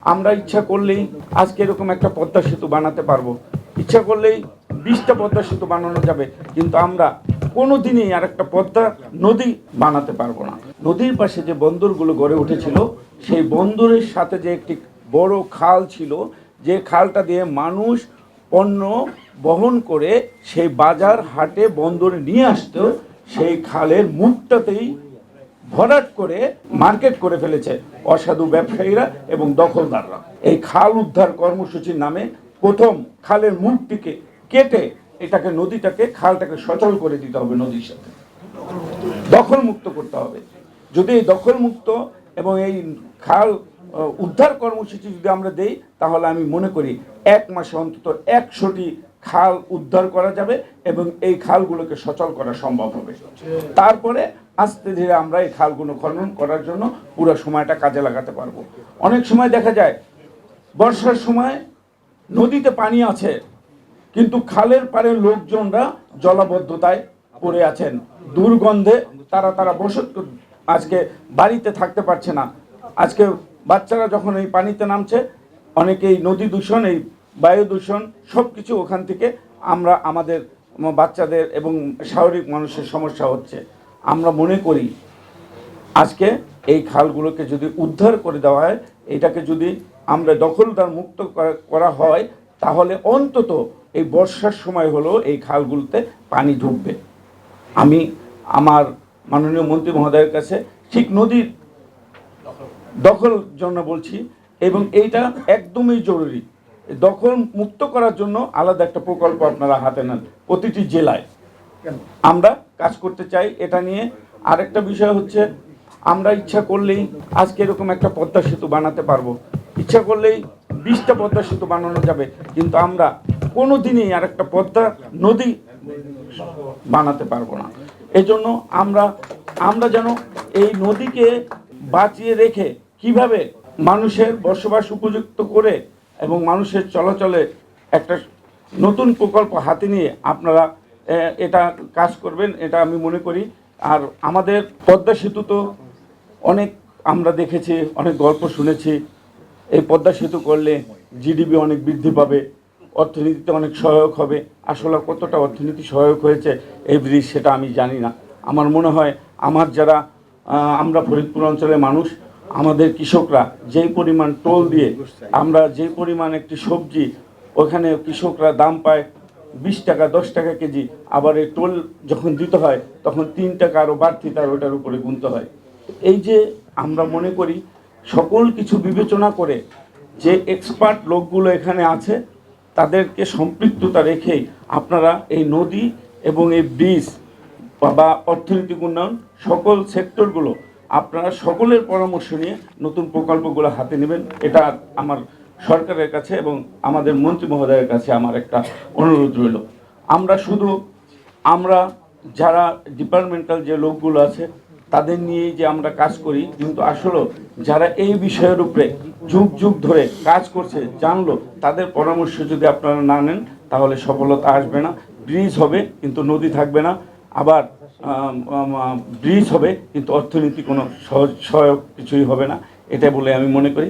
আমরা ইচ্ছা করলেই আজকে এরকম একটা পদ্মা সেতু বানাতে পারবো, ইচ্ছা করলেই 20টা পদ্মা সেতু বানানো যাবে, কিন্তু আমরা কোনোদিনই আর একটা পদ্মা নদী বানাতে পারবো না। নদীর পাশে যে বন্দরগুলো গড়ে উঠেছিল, সেই বন্দরের সাথে যে একটি বড় খাল ছিল, যে খালটা দিয়ে মানুষ পণ্য বহন করে সেই বাজার হাটে বন্দরে নিয়ে আসতো, সেই খালের মুখটাতেই ভরাট করে মার্কেট করে ফেলেছে অসাধু ব্যবসায়ীরা এবং দখলদাররা। এই খাল উদ্ধার কর্মসূচির নামে প্রথম খালের মুখটিকে কেটে এটাকে নদীটাকে খালটাকে সচল করে দিতে হবে, নদীর সাথে দখল মুক্ত করতে হবে। যদি এই দখল মুক্ত এবং এই খাল উদ্ধার কর্মসূচি যদি আমরা দেই, তাহলে আমি মনে করি 1 মাসে অন্তত 100টি খাল উদ্ধার করা যাবে এবং এই খালগুলোকে সচল করা সম্ভব হবে। তারপরে আস্তে ধীরে আমরা এই খালগুলো খনন করার জন্য পুরো সময়টা কাজে লাগাতে পারবো। অনেক সময় দেখা যায় বর্ষার সময় নদীতে পানি আছে, কিন্তু খালের পাড়ের লোকজনরা জলাবদ্ধতায় পড়ে আছেন, দুর্গন্ধে তারা বসত আজকে বাড়িতে থাকতে পারছে না। আজকে বাচ্চারা যখন এই পানিতে নামছে, অনেকেই নদী দূষণ, এই বায়ু দূষণ সব কিছু ওখান থেকে আমরা আমাদের বাচ্চাদের এবং স্বাভাবিক মানুষের সমস্যা হচ্ছে। আমরা মনে করি আজকে এই খালগুলোকে যদি উদ্ধার করে দেওয়া হয়, এটাকে যদি আমরা দখলদার মুক্ত করা হয়, তাহলে অন্তত এই বর্ষার সময় হলো এই খালগুলোতে পানি ঢুকবে। আমি আমার মাননীয় মন্ত্রী মহোদয়ের কাছে ঠিক নদীর দখল জন্য বলছি, এবং এইটা একদমই জরুরি। দখল মুক্ত করার জন্য আলাদা একটা প্রকল্প আপনারা হাতে নেন, প্রতিটি জেলায় আমরা কাজ করতে চাই এটা নিয়ে। আরেকটা বিষয় হচ্ছে, আমরা ইচ্ছা করলেই আজকে এরকম একটা পদ্মা সেতু বানাতে পারবো, ইচ্ছা করলেই 20টা পদ্মা সেতু বানানো যাবে, কিন্তু আমরা কোনোদিনই আর একটা পদ্মা নদী বানাতে পারবো না। এজন্য আমরা যেন এই নদীকে বাঁচিয়ে রেখে কিভাবে মানুষের বসবাস উপযুক্ত করে এবং মানুষের চলাচলে একটা নতুন প্রকল্প হাতে নিয়ে আপনারা এটা কাজ করবেন, এটা আমি মনে করি। আর আমাদের পদ্মা সেতু তো অনেক আমরা দেখেছি, অনেক গল্প শুনেছি। এই পদ্মা সেতু করলে জিডিপি অনেক বৃদ্ধি পাবে, অর্থনীতিতে অনেক সহায়ক হবে। আসলে কতটা অর্থনীতি সহায়ক হয়েছে এই ব্রিজ, সেটা আমি জানি না। আমার মনে হয় আমরা ফরিদপুর অঞ্চলের মানুষ, আমাদের কৃষকরা যেই পরিমাণ টোল দিয়ে আমরা যেই পরিমাণ একটি সবজি ওখানে কৃষকরা দাম পায় 20 টাকা 10 টাকা কেজি, আবার এই টোল যখন দিতে হয় তখন 3 টাকা আরও বাড়তি তার ওটার উপরে গুনতে হয়। এই যে আমরা মনে করি সকল কিছু বিবেচনা করে যে এক্সপার্ট লোকগুলো এখানে আছে, তাদেরকে সম্পৃক্ততা রেখেই আপনারা এই নদী এবং এই ব্রিজ বা অর্থনৈতিক উন্নয়ন সকল সেক্টরগুলো আপনারা সকলের পরামর্শ নিয়ে নতুন প্রকল্পগুলো হাতে নেবেন। এটা আমার সরকারের কাছে এবং আমাদের মন্ত্রী মহোদয়ের কাছে আমার একটা অনুরোধ রইল। আমরা যারা ডিপার্টমেন্টাল যে লোকগুলো আছে তাদের নিয়েই যে আমরা কাজ করি, কিন্তু আসলে যারা এই বিষয়ের উপরে যুগ যুগ ধরে কাজ করছে জানলো, তাদের পরামর্শ যদি আপনারা না নেন তাহলে সফলতা আসবে না। ব্রিজ হবে কিন্তু নদী থাকবে না, আবার ব্রিজ হবে কিন্তু অর্থনীতি কোনো সহায়ক কিছুই হবে না, এটা বলে আমি মনে করি।